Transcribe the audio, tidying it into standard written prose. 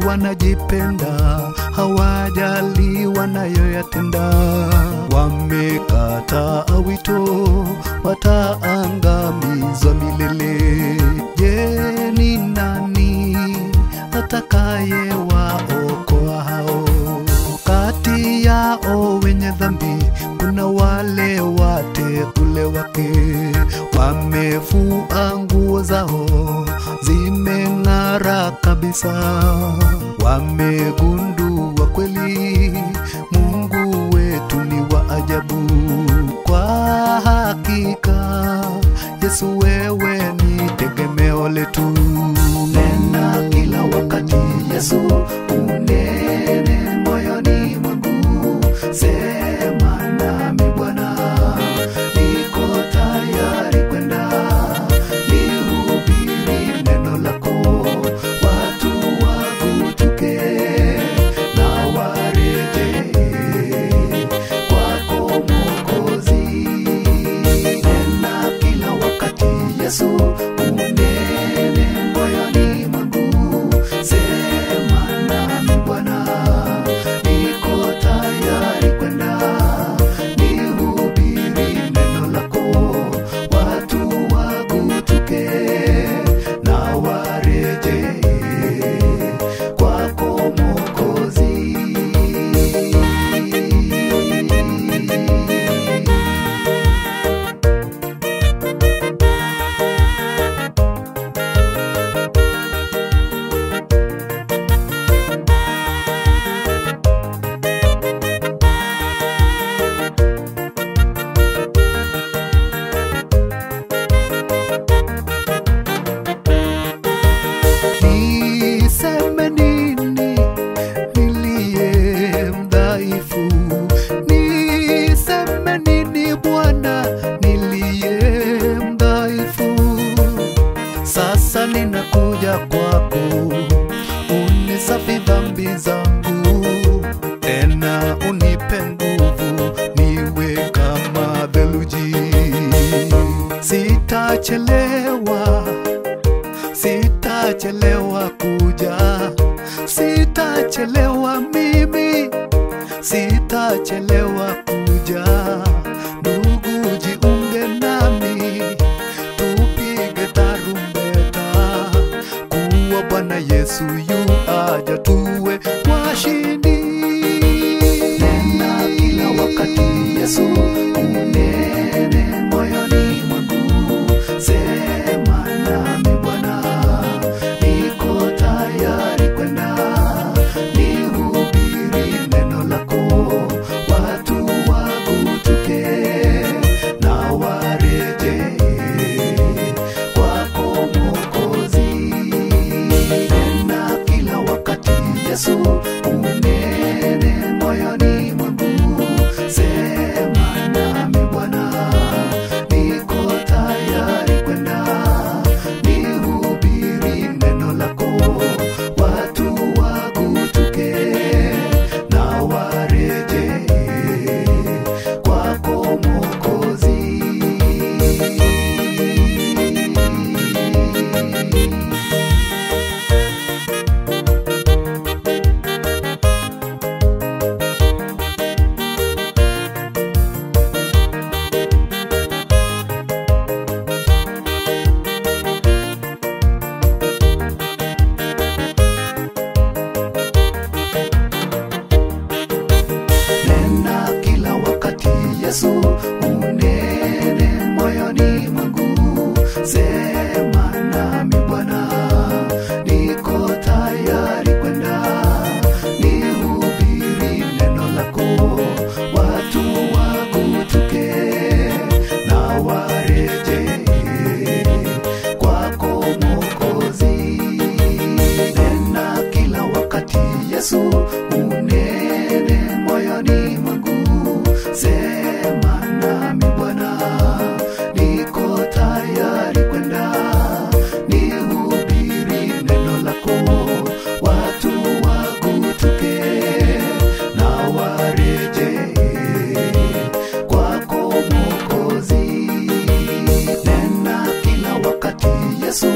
wanajipenda, hawajali wanayoyatenda. Wamekataa wito, wataangamizwa milele. Je, ni nani atakaye waokoa hao? Kati yao wenye dhambi kuna wale wateule wake. Wamefua nguo zao, zimeng'ara kabisa. Wamegundua kweli Mungu wetu ni wa ajabu. Kwa hakika Yesu, wewe ni tegemeo letu. Nena kila wakati Yesu, unene moyoni mwangu. Sema nami Bwana, niko tayari kwenda. Nihubiri neno lako, watu wakutuke na warejee kwako Mwokozi. Nena kila wakati Yesu, unene moyoni mwangu. Sema nami Bwana, niko tayari kwenda. Nihubiri neno lako, watu wakutuke na warejee kwako Mwokozi. Niseme nini niliye mdhaifu? Niseme nini Bwana niliye mdhaifu? Sasa ninakuja kwako, unisafi dhambi zangu, tena unipe nguvu niwe kama theluji. Sitachelewa, sitachelewa kuja, sitachelewa mimi, sitachelewa kuja. Ndugu, jiunge nami, tupige tarumbeta, kuwa Bwana Yesu yu aja, tuwe washindi. Nena kila wakati Yesu, unene moyoni mwangu. Sema nami Bwana, niko tayari kwenda. Nihubiri neno lako, watu wakutuke na warejee kwako Mwokozi. Nena kila wakati Yesu, unene moyoni mwangu. Sema nami Bwana, niko tayari kwenda. Nihubiri neno lako, watu wakutuke na warejee kwako Mwokozi. Nena kila wakati Yesu, unene moyoni mwangu. Sema nami Bwana, niko tayari kwenda. Nihubiri neno lako, watu wakutuke na warejee kwako Mwokozi. Nena kila wakati Yesu, unene moyoni mwangu. Sema nami Bwana, niko tayari kwenda. Nihubiri neno lako, watu wakutuke na warejee kwako Mwokozi. Nena kila wakati Yesu,